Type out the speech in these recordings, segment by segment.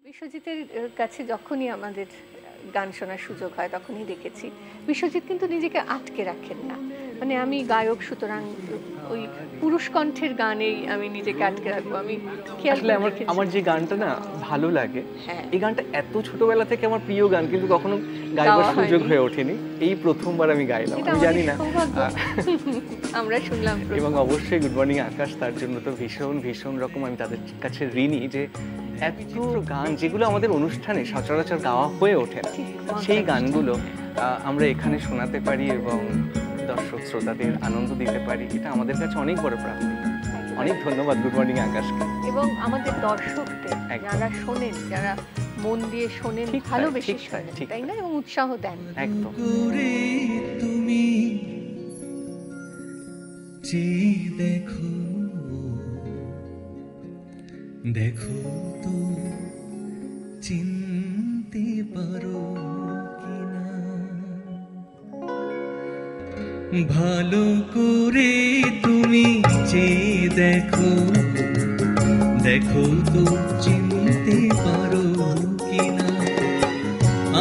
বিশ্বজিতের কাছে যখনই আমাদের গান শোনার সুযোগ হয় তখনই দেখেছি বিশ্বজিৎ কিন্তু নিজেকে আটকে রাখেন না। মানে আমি গায়ক, সুতরাং ওই পুরুষ কণ্ঠের গানেই আমি নিজেকে আটকে রাখবো। আমি খেয়াল আসলে করে দেখেছি। আমার যে গানটা না ভালো লাগে, হ্যাঁ। এই গানটা এত ছোটবেলা থেকে আমার প্রিয় গান, কিন্তু কখনো গাইবার গাওয়া সুযোগ হয়নি। হয়ে ওঠেনি। এই প্রথমবার আমি গাইলাম, এটা আমি জানি আমাদের না। সৌভাগ্য। আমরা শুনলাম প্রথম। এবং অবশ্যই গুড মর্নিং আকাশ তার জন্য তো ভীষণ ভীষণ রকম আমি তাদের কাছে ঋণী, যে এত গান যেগুলো আমাদের অনুষ্ঠানে সচরাচর গাওয়া হয়ে ওঠে না, সেই গানগুলো আমরা এখানে শোনাতে পারি এবং দর্শক শ্রোতাদের আনন্দ দিতে পারি, এটা আমাদের কাছে অনেক বড় প্রাপ্তি। অনেক ধন্যবাদ গুড মর্নিং আকাশকে এবং আমাদের দর্শকদের যারা শোনেন, যারা মন দিয়ে শোনেন, ঠিক তাই, ভালোবেসে ঠিক তাই, শোনেন, ঠিক তাই না, এবং উৎসাহ দেন। একদম। তুমি দেখো দেখো তো চিনতে পারো কিনা, ভালো করে তুমি চেয়ে দেখো, দেখো তো চিনতে পারো কিনা,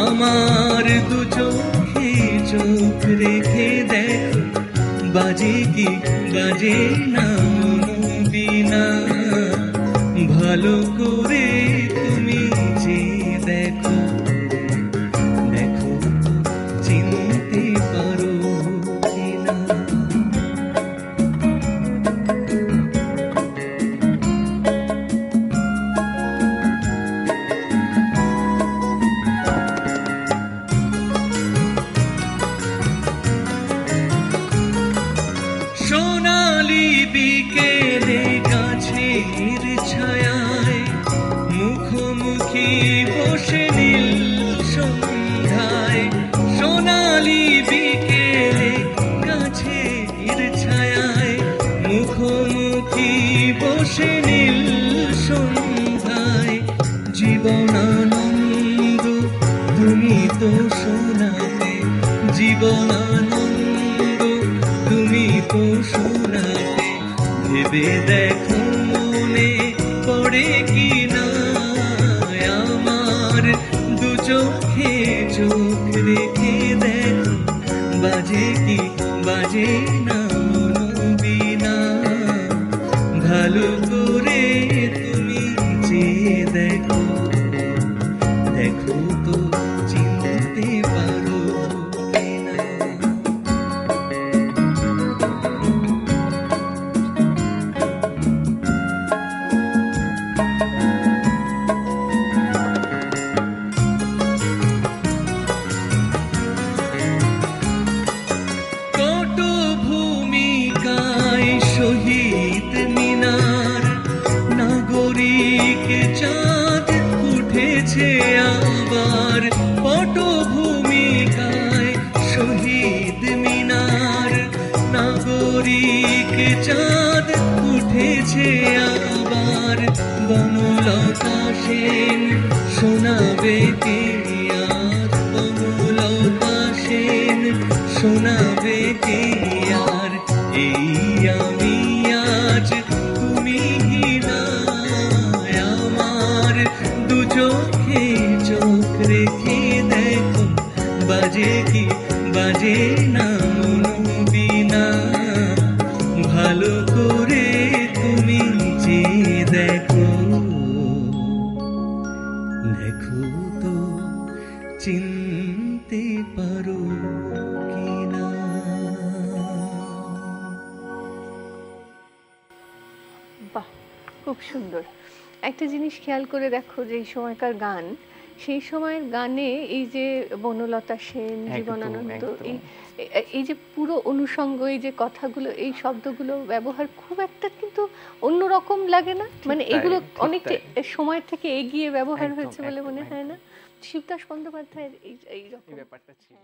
আমার দু চোখে চোখ রেখে দেখো, বাজে কি বাজে না বিনা, ভালো করে তুমি চেয়ে দেখো, দেখো তো চিনতে পারো কিনা। সোনালি বিকেলে গাছের ছায়ায় মুখোমুখি বসে নীল সন্ধ্যায়, সোনালি বিকেলে গাছের ছায়ায় মুখোমুখি বসে নীল সন্ধ্যায়, জীবনানন্দ তুমি তো শোনাতে, জীবনানন্দ তুমি তো শোনাতে, ভেবে দেখো মনে পড়ে কি না, আমার দু চোখে চোখ রেখে দেখো, বাজে কি বাজে না বিনা, ভালো করে তুমি চেয়ে দেখো, দেখো তো চিনতে পারো কিনা। কত ভূমিকায় শহীদ মিনার, নাগরিক চাঁদ উঠেছে আবার, কত ভূমিকায় শহীদ মিনার, নাগরিক চাঁদ উঠেছে আবার, বনলতা সেন শোনাবে কে আর, বনলতা সেন শোনাবে কে আর, এই আমি আজ তুমি না, আমার দু চোখে চোখ রেখে দেখো, বাজে কি বাজে না বিনা, ভালো করে তুমি চেয়ে দেখো, দেখো তো চিনতে পারো কিনা। বাহ, খুব সুন্দর। একটা জিনিস খেয়াল করে দেখো, যে এই সময়কার গান, সেই সময়ের গানে এই যে বনলতা সেন, জীবনানন্দ, এই যে পুরো অনুষঙ্গ, এই যে কথাগুলো, এই শব্দগুলো ব্যবহার খুব একটা কিন্তু অন্যরকম লাগে না? মানে এগুলো অনেকটা সময় থেকে এগিয়ে ব্যবহার হয়েছে বলে মনে হয় না? শিবদাস বন্দ্যোপাধ্যায়ের এই রকম ব্যাপারটা ছিল।